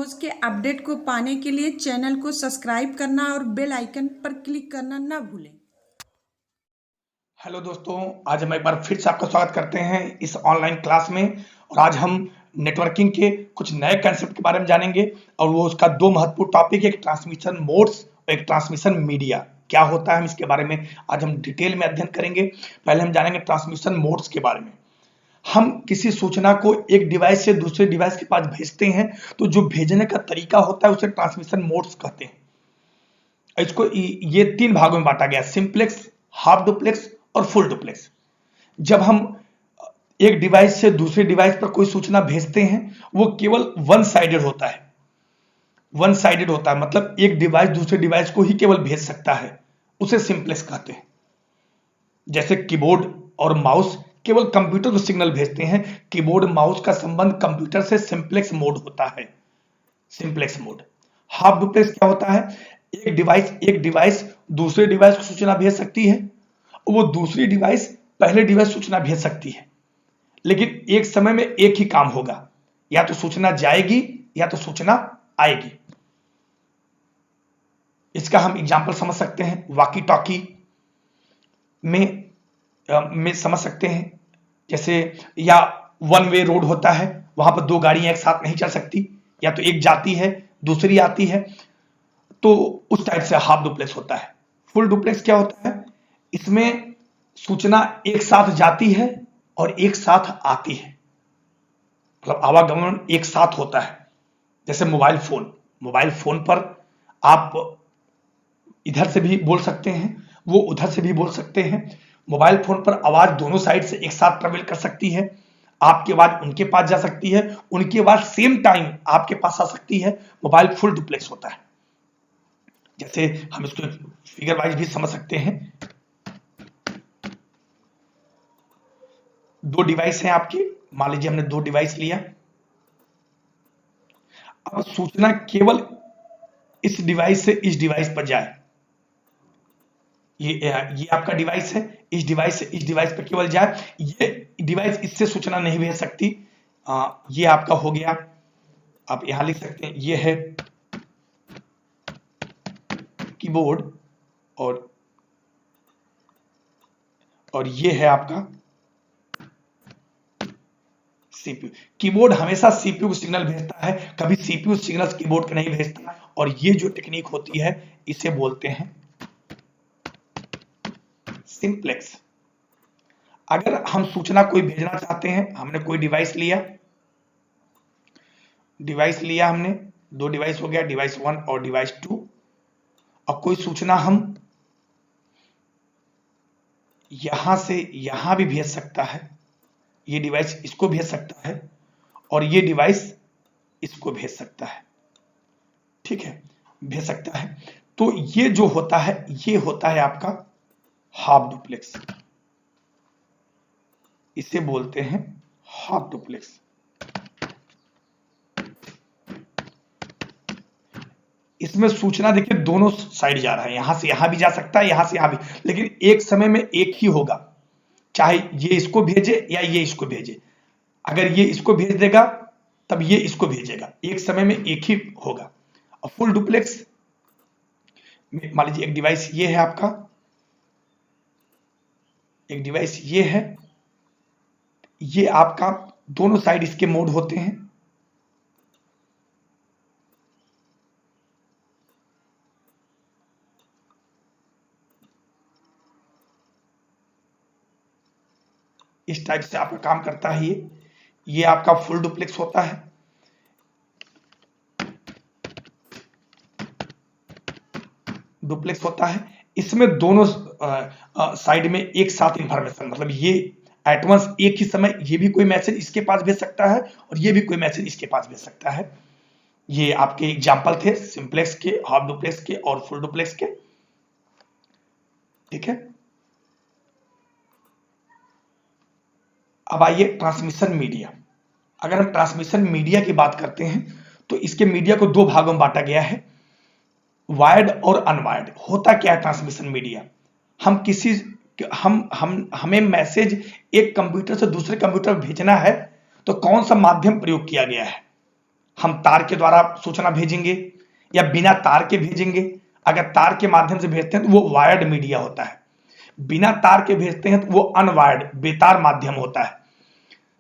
Videos के update को पाने के लिए चैनल को सब्सक्राइब करना और बेल आइकन पर क्लिक करना ना भूलें। हेलो दोस्तों, आज हम एक बार फिर से आपका स्वागत करते हैं इस ऑनलाइन क्लास में। और आज हम नेटवर्किंग के कुछ नए कंसेप्ट के बारे में जानेंगे और वो उसका दो महत्वपूर्ण टॉपिक है, एक ट्रांसमिशन मोड्स और एक ट्रांसमिशन मीडिया क्या होता है। हम इसके बारे में आज हम डिटेल में अध्ययन करेंगे। पहले हम जानेंगे ट्रांसमिशन मोड्स के बारे में। हम किसी सूचना को एक डिवाइस से दूसरे डिवाइस के पास भेजते हैं तो जो भेजने का तरीका होता है उसे ट्रांसमिशन मोड्स कहते हैं। इसको ये तीन भागों में बांटा गया, सिंप्लेक्स, हाफ डुप्लेक्स और फुल डुप्लेक्स। जब हम एक डिवाइस से दूसरे डिवाइस पर कोई सूचना भेजते हैं वो केवल वन साइडेड होता है। वन साइडेड होता है मतलब एक डिवाइस दूसरे डिवाइस को ही केवल भेज सकता है, उसे सिंप्लेक्स कहते हैं। जैसे कीबोर्ड और माउस केवल कंप्यूटर को सिग्नल भेजते हैं, कीबोर्ड माउस का संबंध कंप्यूटर से सिंप्लेक्स मोड होता है, सिंप्लेक्स मोड। हाफ डुप्लेक्स क्या होता है, एक डिवाइस दूसरे डिवाइस को सूचना भेज सकती है, वो दूसरी डिवाइस पहले डिवाइस सूचना भेज सकती है, लेकिन एक समय में एक ही काम होगा, या तो सूचना जाएगी या तो सूचना आएगी। इसका हम एग्जांपल समझ सकते हैं, वॉकी टॉकी में समझ सकते हैं। जैसे या वन वे रोड होता है, वहां पर दो गाड़ियां एक साथ नहीं चल सकती, या तो एक जाती है दूसरी आती है, तो उस टाइप से हाफ डुप्लेक्स होता है। फुल डुप्लेक्स क्या होता है, इसमें सूचना एक साथ जाती है और एक साथ आती है, मतलब आवागमन एक साथ होता है। जैसे मोबाइल फोन पर आप इधर से भी बोल सकते हैं, वो उधर से भी बोल सकते हैं। मोबाइल फोन पर आवाज दोनों साइड से एक साथ ट्रेवल कर सकती है, आपकी आवाज उनके पास जा सकती है, उनकी आवाज सेम टाइम आपके पास आ सकती है। मोबाइल फुल डुप्लेक्स होता है। जैसे हम इसको फिगर वाइज भी समझ सकते हैं। दो डिवाइस हैं आपके, मान लीजिए हमने दो डिवाइस लिया। अब सूचना केवल इस डिवाइस से इस डिवाइस पर जाए, ये आपका डिवाइस है, इस डिवाइस से इस डिवाइस पर केवल जाए, ये डिवाइस इससे सूचना नहीं भेज सकती। ये आपका हो गया, आप यहां लिख सकते हैं, ये है कीबोर्ड और ये है आपका सीपीयू। कीबोर्ड हमेशा सीपीयू को सिग्नल भेजता है, कभी सीपीयू सिग्नल कीबोर्ड को नहीं भेजता। और ये जो टेक्निक होती है इसे बोलते हैं सिंप्लेक्स। अगर हम सूचना कोई भेजना चाहते हैं, हमने कोई डिवाइस लिया हमने, दो डिवाइस हो गया, डिवाइस 1 और डिवाइस 2। और कोई सूचना हम यहां से यहां भी भेज सकता है, ये डिवाइस इसको भेज सकता है और ये डिवाइस इसको भेज सकता है, ठीक है, भेज सकता है। तो ये जो होता है ये होता है आपका हाफ डुप्लेक्स, इसे बोलते हैं हाफ डुप्लेक्स। इसमें सूचना देखिए दोनों साइड जा रहा है, यहां से यहां भी जा सकता है, यहां से यहां भी, लेकिन एक समय में एक ही होगा, चाहे ये इसको भेजे या ये इसको भेजे। अगर ये इसको भेज देगा तब ये इसको भेजेगा, एक समय में एक ही होगा। और फुल डुप्लेक्स मान लीजिए एक डिवाइस ये है आपका, एक डिवाइस ये है, ये आपका दोनों साइड इसके मोड होते हैं। इस टाइप से आपका काम करता है। ये आपका फुल डुप्लेक्स होता है। डुप्लेक्स होता है, इसमें दोनों साइड में एक साथ इंफॉर्मेशन, मतलब ये एट वंस एक ही समय ये भी कोई मैसेज इसके पास भेज सकता है और ये भी कोई मैसेज इसके पास भेज सकता है। ये आपके एग्जांपल थे सिंप्लेक्स के, हाफ डुप्लेक्स के और फुल डुप्लेक्स के, ठीक है। अब आइए ट्रांसमिशन मीडिया। अगर हम ट्रांसमिशन मीडिया की बात करते हैं तो इसके मीडिया को दो भागों में बांटा गया है, वायर्ड और अनवायर्ड। होता क्या है ट्रांसमिशन मीडिया, हमें मैसेज एक कंप्यूटर से दूसरे कंप्यूटर पर भेजना है तो कौन सा माध्यम प्रयोग किया गया है, हम तार के द्वारा सूचना भेजेंगे या बिना तार के भेजेंगे। अगर तार के माध्यम से भेजते हैं तो वो वायर्ड मीडिया होता है, बिना तार के भेजते हैं तो वो अनवायर्ड बेतार माध्यम होता है।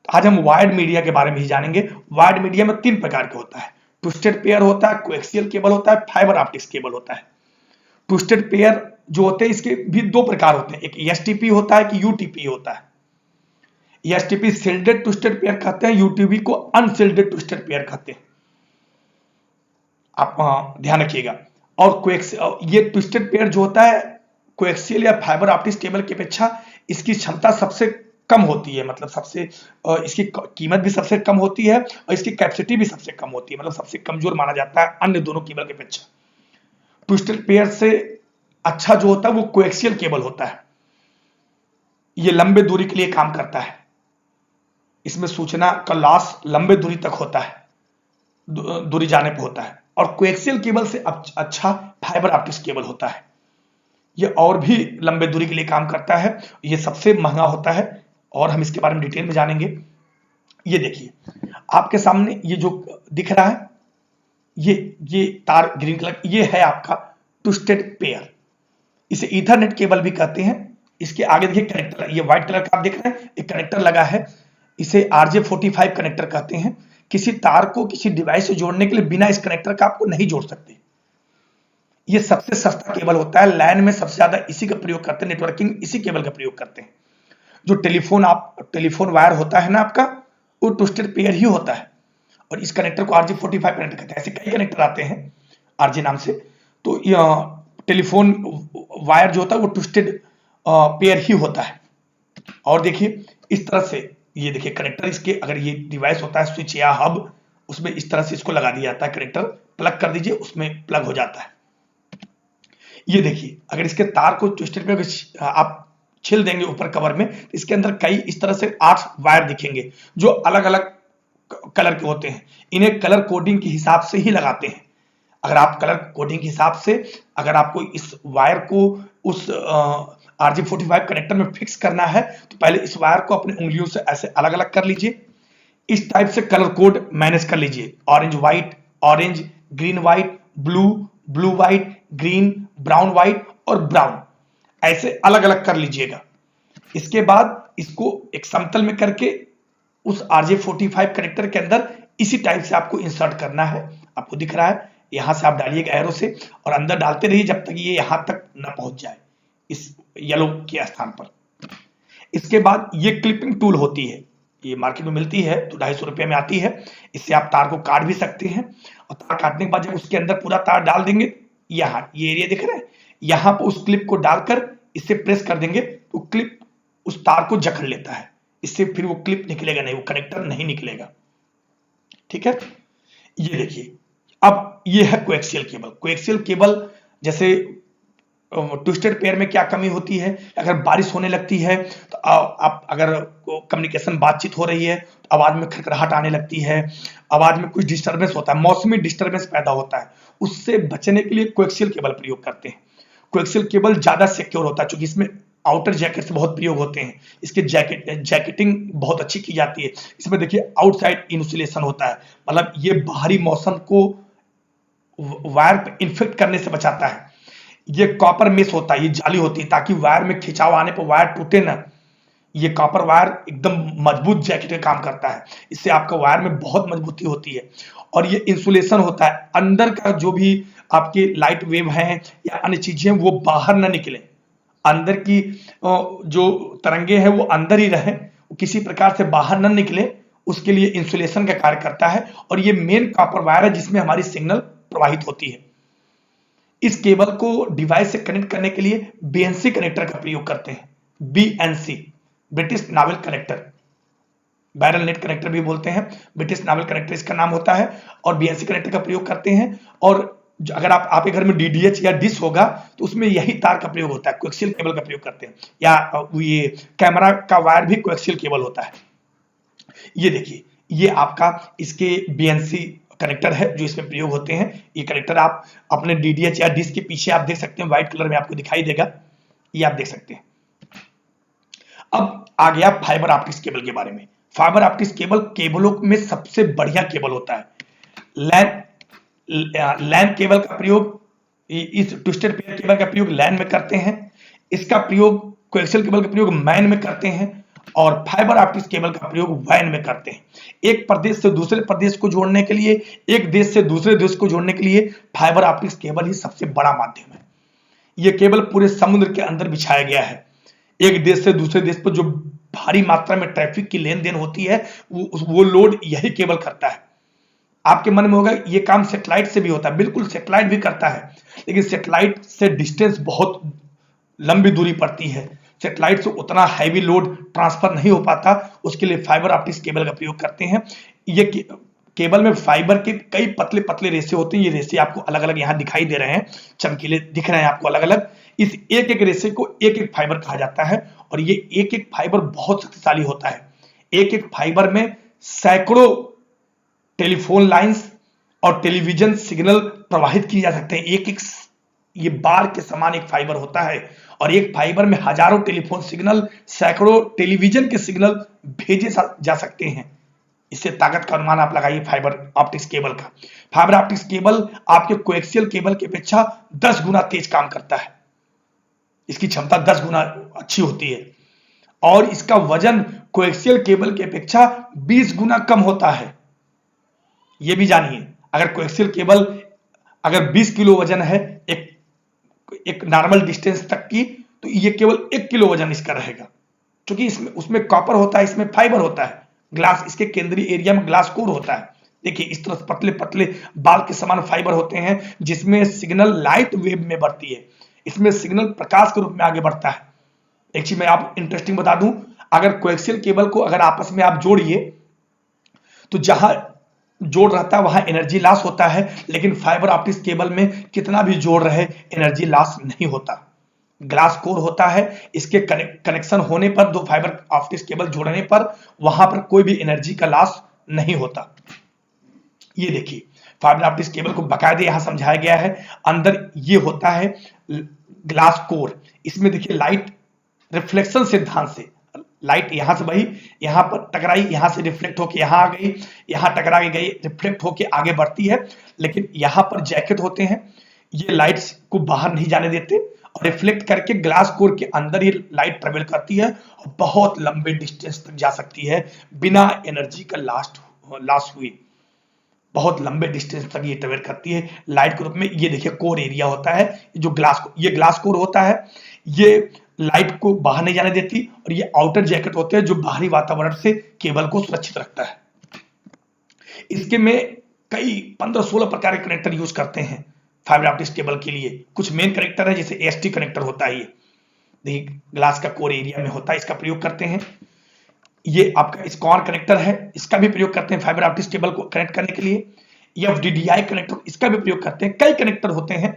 तो आज हम वायर्ड मीडिया के बारे में ही जानेंगे। वायर्ड मीडिया में 3 प्रकार के होता है, ट्विस्टेड पेयर होता है, कोएक्सियल केबल होता है, फाइबर ऑप्टिक्स केबल होता है। ट्विस्टेड पेयर जो होते हैं इसके भी 2 प्रकार होते हैं, एक एसटीपी होता है कि यूटीपी होता है। एसटीपी शिल्डेड ट्विस्टेड पेयर कहते हैं, यूटीपी को अनशिल्डेड ट्विस्टेड पेयर कहते हैं, आप ध्यान रखिएगा। और ये ट्विस्टेड पेयर जो होता है कोएक्सियल या फाइबर ऑप्टिक्स केबल की अपेक्षा इसकी क्षमता सबसे कम होती है, मतलब सबसे इसकी कीमत भी सबसे कम होती है और इसकी कैपेसिटी भी सबसे कम होती है, मतलब सबसे कमजोर माना जाता है अन्य दोनों केबल की अपेक्षा। ट्विस्टेड पेयर से अच्छा जो होता है वो कोएक्सियल केबल होता है। ये लंबे दूरी के लिए काम करता है, इसमें सूचना का लॉस लंबे दूरी तक होता है, दूरी जाने पर होता है। और कोएक्सियल केबल से अच्छा फाइबर ऑप्टिक्स केबल होता है, ये और भी लंबे दूरी के लिए काम करता है, ये सबसे महंगा होता है और हम इसके बारे में डिटेल में जानेंगे। ये देखिए आपके सामने ये जो दिख रहा है, ये तार ग्रीन कलर, ये है आपका ट्विस्टेड पेयर। इसे ईथरनेट केबल भी कहते हैं। इसके आगे देखिए कनेक्टर, ये व्हाइट कलर का आप देख रहे हैं, एक कनेक्टर लगा है, इसे RJ45 कनेक्टर कहते हैं। किसी तार को किसी डिवाइस से जोड़ने के लिए बिना इस कनेक्टर का आपको नहीं जोड़ सकते। ये सबसे सस्ता केबल होता है, लैन में सबसे ज्यादा इसी का प्रयोग करते हैं, नेटवर्किंग इसी केबल का प्रयोग करते हैं। जो टेलीफोन वायर होता है ना आपका, वो ट्विस्टेड पेयर ही होता है और इस कनेक्टर को RJ45 कनेक्टर कहते हैं। ऐसे कई कनेक्टर आते हैं RJ नाम से। तो टेलीफोन वायर जो होता है वो ट्विस्टेड पेयर ही होता है। और देखिए इस तरह से, ये देखिए कनेक्टर, इसके अगर ये डिवाइस होता है स्विच या हब, उसमें इस तरह से इसको लगा दिया जाता है, कनेक्टर प्लग कर दीजिए, उसमें प्लग हो जाता है। ये देखिए अगर इसके तार को ट्विस्टेड पेयर आप छिल देंगे ऊपर कवर में, तो इसके अंदर कई इस तरह से 8 वायर दिखेंगे जो अलग अलग कलर के होते हैं। इन्हें कलर कोडिंग के हिसाब से ही लगाते हैं। अगर आप कलर कोडिंग के हिसाब से, अगर आपको इस वायर को उस RJ45 कनेक्टर में फिक्स करना है तो पहले इस वायर को अपनी उंगलियों से ऐसे अलग अलग कर लीजिए, इस टाइप से कलर कोड मैनेज कर लीजिए, orange white, orange green white, blue blue white, green brown white और ब्राउन, ऐसे अलग अलग कर लीजिएगा। इसके बाद इसको एक समतल में करके उस RJ45 कनेक्टर के अंदर इसी टाइप से आपको इंसर्ट करना है। आपको दिख रहा है, यहां से आप डालिएगा एरो से और अंदर डालते रहिए जब तक ये यहां तक न पहुंच जाए, इस येलो के स्थान पर। इसके बाद ये क्लिपिंग टूल होती है, ये मार्केट में मिलती है तो 250 रुपए में आती है। इससे आप तार को काट भी सकते हैं और तार काटने के बाद जब उसके अंदर पूरा तार डाल देंगे, यहाँ ये एरिया दिख रहा है, यहाँ पर उस क्लिप को डालकर इसे प्रेस कर देंगे तो क्लिप उस तार को जकड़ लेता है, इससे फिर वो क्लिप निकलेगा नहीं, वो कनेक्टर नहीं निकलेगा। ठीक है, ये देखिए अब ये है कोएक्सियल केबल। कोएक्सियल केबल जैसे ट्विस्टेड पेयर में क्या कमी होती है, अगर बारिश होने लगती है तो आप अगर कम्युनिकेशन बातचीत हो रही है तो आवाज में खड़खड़ाहट आने लगती है, आवाज में कुछ डिस्टर्बेंस होता है, मौसमी डिस्टर्बेंस पैदा होता है, उससे बचने के लिए कोएक्सियल केबल प्रयोग करते हैं। कोएक्सियल केबल ज्यादा सिक्योर होता है क्योंकि इसमें आउटर जैकेट्स बहुत प्रयोग होते हैं, इसके जैकेटिंग बहुत अच्छी की जाती है। इसमें देखिए आउटसाइड इन्सुलेशन होता है, मतलब ये बाहरी मौसम को वायर पे इन्फेक्ट करने से बचाता है। ये कॉपर मेश होता है, ये जाली होती है ताकि वायर में खिंचाव आने पर वायर टूटे ना। ये कॉपर वायर एकदम मजबूत जैकेट का काम करता है, इससे आपका वायर में बहुत मजबूती होती है। और ये इंसुलेशन होता है, अंदर का जो भी आपके लाइट वेव हैं या अन्य चीजें वो बाहर ना निकले, अंदर की जो तरंगे हैं वो अंदर ही रहे, किसी प्रकार से बाहर न निकले, उसके लिए इंसुलेशन का कार्य करता है। और ये मेन कॉपर वायर है जिसमें हमारी सिग्नल प्रवाहित होती है। इस केबल को डिवाइस से कनेक्ट करने के लिए BNC कनेक्टर का प्रयोग करते हैं। BNC British novel connector, barrel net connector भी बोलते हैं, ब्रिटिश नावल कनेक्टर इसका नाम होता है। और BNC कनेक्टर का प्रयोग करते हैं। और अगर आपके घर में DDH या डिश होगा तो उसमें यही तार का प्रयोग होता है, कोएक्सियल केबल का प्रयोग करते हैं। या ये कैमरा का वायर भी कोएक्सियल केबल होता है। ये देखिए ये आपका इसके BNC कनेक्टर है जो इसमें प्रयोग होते हैं। ये कनेक्टर आप अपने DDH या डिश के पीछे आप देख सकते हैं, व्हाइट कलर में आपको दिखाई देगा, ये आप देख सकते हैं। अब आ गया फाइबर ऑप्टिक्स केबल के बारे में। फाइबर ऑप्टिक्स केबल केबलों में सबसे बढ़िया केबल होता है। लैन केबल का प्रयोग, इस ट्विस्टेड पेयर केबल का प्रयोग लैन में करते हैं। इसका प्रयोग कोएक्सियल केबल का प्रयोग मैन में करते हैं और फाइबर ऑप्टिक्स केबल का प्रयोग वैन में करते हैं। एक प्रदेश से दूसरे प्रदेश को जोड़ने के लिए, एक देश से दूसरे देश को जोड़ने के लिए फाइबर ऑप्टिक्स केबल ही सबसे बड़ा माध्यम है। यह केबल पूरे समुद्र के अंदर बिछाया गया है। एक देश से दूसरे देश पर जो भारी मात्रा में ट्रैफिक की लेन देन होती है वो लोड यही केबल करता है। आपके मन में होगा ये काम सैटेलाइट से भी होता है, बिल्कुल सैटेलाइट भी करता है, लेकिन सैटेलाइट से डिस्टेंस बहुत लंबी दूरी पड़ती है, सैटेलाइट से उतना हैवी लोड ट्रांसफर नहीं हो पाता, उसके लिए फाइबर ऑप्टिक्स केबल का प्रयोग करते हैं। ये केबल में फाइबर के कई पतले पतले रेशे होते हैं। ये रेशे आपको अलग अलग यहाँ दिखाई दे रहे हैं, चमकीले दिख रहे हैं आपको अलग अलग। इस एक एक रेशे को एक एक फाइबर कहा जाता है और ये एक एक फाइबर बहुत शक्तिशाली होता है। एक एक फाइबर में सैकड़ों टेलीफोन लाइंस और टेलीविजन सिग्नल प्रवाहित किए जा सकते हैं। एक एक ये बार के समान एक फाइबर होता है और एक फाइबर में हजारों टेलीफोन सिग्नल, सैकड़ों टेलीविजन के सिग्नल भेजे जा सकते हैं। इससे ताकत का अनुमान आप लगाइए फाइबर ऑप्टिक्स केबल का। फाइबर ऑप्टिक्स केबल आपके कोएक्सियल केबल की अपेक्षा 10 गुना तेज काम करता है। इसकी क्षमता 10 गुना अच्छी होती है और इसका वजन कोएक्सियल केबल की अपेक्षा 20 गुना कम होता है। यह भी जानिए, अगर कोएक्सियल केबल अगर 20 किलो वजन है एक नॉर्मल डिस्टेंस तक की, तो ये केवल 1 किलो वजन इसका रहेगा, क्योंकि इसमें उसमें कॉपर होता है, इसमें फाइबर होता है, ग्लास, इसके केंद्रीय एरिया में ग्लास कोर होता है। देखिए इस तरह पतले पतले बाल के समान फाइबर होते हैं जिसमें सिग्नल लाइट वेव में बढ़ती है, इसमें सिग्नल प्रकाश के रूप में आगे बढ़ता है। एक चीज मैं आप इंटरेस्टिंग बता दूं, अगर कोएक्सियल केबल को अगर आपस में आप जोड़िए तो जहां जोड़ रहता है वहां एनर्जी लॉस होता है, लेकिन फाइबर ऑप्टिक्स केबल में कितना भी जोड़ रहे एनर्जी लॉस नहीं होता। ग्लास कोर होता है, इसके कनेक्शन होने पर, दो फाइबर ऑप्टिक्स केबल जोड़ने पर वहां पर कोई भी एनर्जी का लॉस नहीं होता। ये देखिए फाइबर ऑप्टिक्स केबल को बाकायदे यहां समझाया गया है। अंदर ये होता है ग्लास कोर, इसमें देखिए लाइट रिफ्लेक्शन सिद्धांत से लाइट यहां से बही, यहां पर टकराई, यहां से रिफ्लेक्ट होकर यहां आ गई, यहां टकरा के गई, रिफ्लेक्ट होकर आगे बढ़ती है, लेकिन यहां पर जैकेट होते हैं, ये लाइट्स को बाहर नहीं जाने देते और रिफ्लेक्ट करके ग्लास कोर के अंदर ही लाइट ट्रेवल करती है और बहुत लंबे डिस्टेंस तक जा सकती है बिना एनर्जी का लॉस हुए। बहुत लंबे डिस्टेंस तक ये ट्रेवल करती है लाइट के रूप में। ये देखिए कोर एरिया होता है, जो ये ग्लास कोर होता है, ये लाइट को बाहर नहीं जाने देती और ये आउटर जैकेट होते हैं जो बाहरी वातावरण से केबल को सुरक्षित रखता है। इसके में कई 15-16 प्रकार के कनेक्टर यूज करते हैं फाइबर ऑप्टिक्स केबल के लिए। कुछ मेन कनेक्टर है, जैसे एसटी कनेक्टर होता है, ये देखिए ग्लास का कोर एरिया में होता है, इसका प्रयोग करते हैं। ये आपका स्कॉन कनेक्टर है, इसका भी प्रयोग करते हैं फाइबर ऑप्टिक्स केबल को कनेक्ट करने के लिए। FDDI कनेक्टर, इसका भी प्रयोग करते हैं। कई कनेक्टर होते हैं,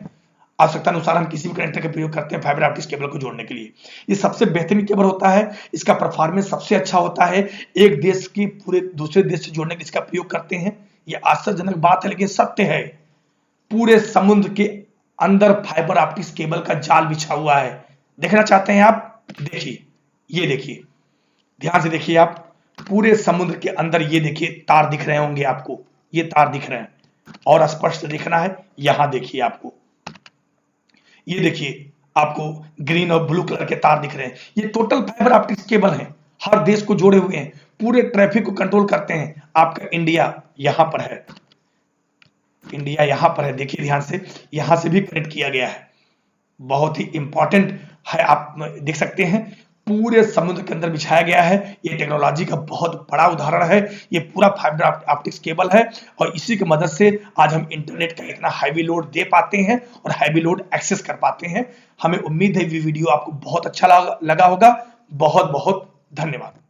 आवश्यकता अनुसार हम किसी भी कनेक्टर का प्रयोग करते हैं फाइबर ऑप्टिक्स केबल को जोड़ने के लिए। ये सबसे बेहतरीन केबल होता है, इसका परफॉर्मेंस सबसे अच्छा होता है। एक देश की पूरे दूसरे देश से जोड़ने के इसका प्रयोग करते हैं। ये आश्चर्यजनक बात है लेकिन सत्य है। पूरे समुद्र के अंदर फाइबर ऑप्टिक्स केबल का जाल बिछा हुआ है। देखना चाहते हैं आप? देखिए, ये देखिए, ध्यान से देखिए आप, पूरे समुद्र के अंदर ये देखिए तार दिख रहे होंगे आपको, ये तार दिख रहे हैं और स्पष्ट दिखना है। यहां देखिए आपको, ये देखिए आपको ग्रीन और ब्लू कलर के तार दिख रहे हैं। ये टोटल फाइबर ऑप्टिक्स केबल हैं, हर देश को जोड़े हुए हैं, पूरे ट्रैफिक को कंट्रोल करते हैं। आपका इंडिया यहां पर है, इंडिया यहां पर है, देखिए ध्यान से, यहां से भी कनेक्ट किया गया है। बहुत ही इंपॉर्टेंट है, आप देख सकते हैं पूरे समुद्र के अंदर बिछाया गया है। ये टेक्नोलॉजी का बहुत बड़ा उदाहरण है। ये पूरा फाइबर ऑप्टिक्स केबल है और इसी की मदद से आज हम इंटरनेट का इतना हैवी लोड दे पाते हैं और हैवी लोड एक्सेस कर पाते हैं। हमें उम्मीद है ये वीडियो आपको बहुत अच्छा लगा होगा। बहुत बहुत धन्यवाद।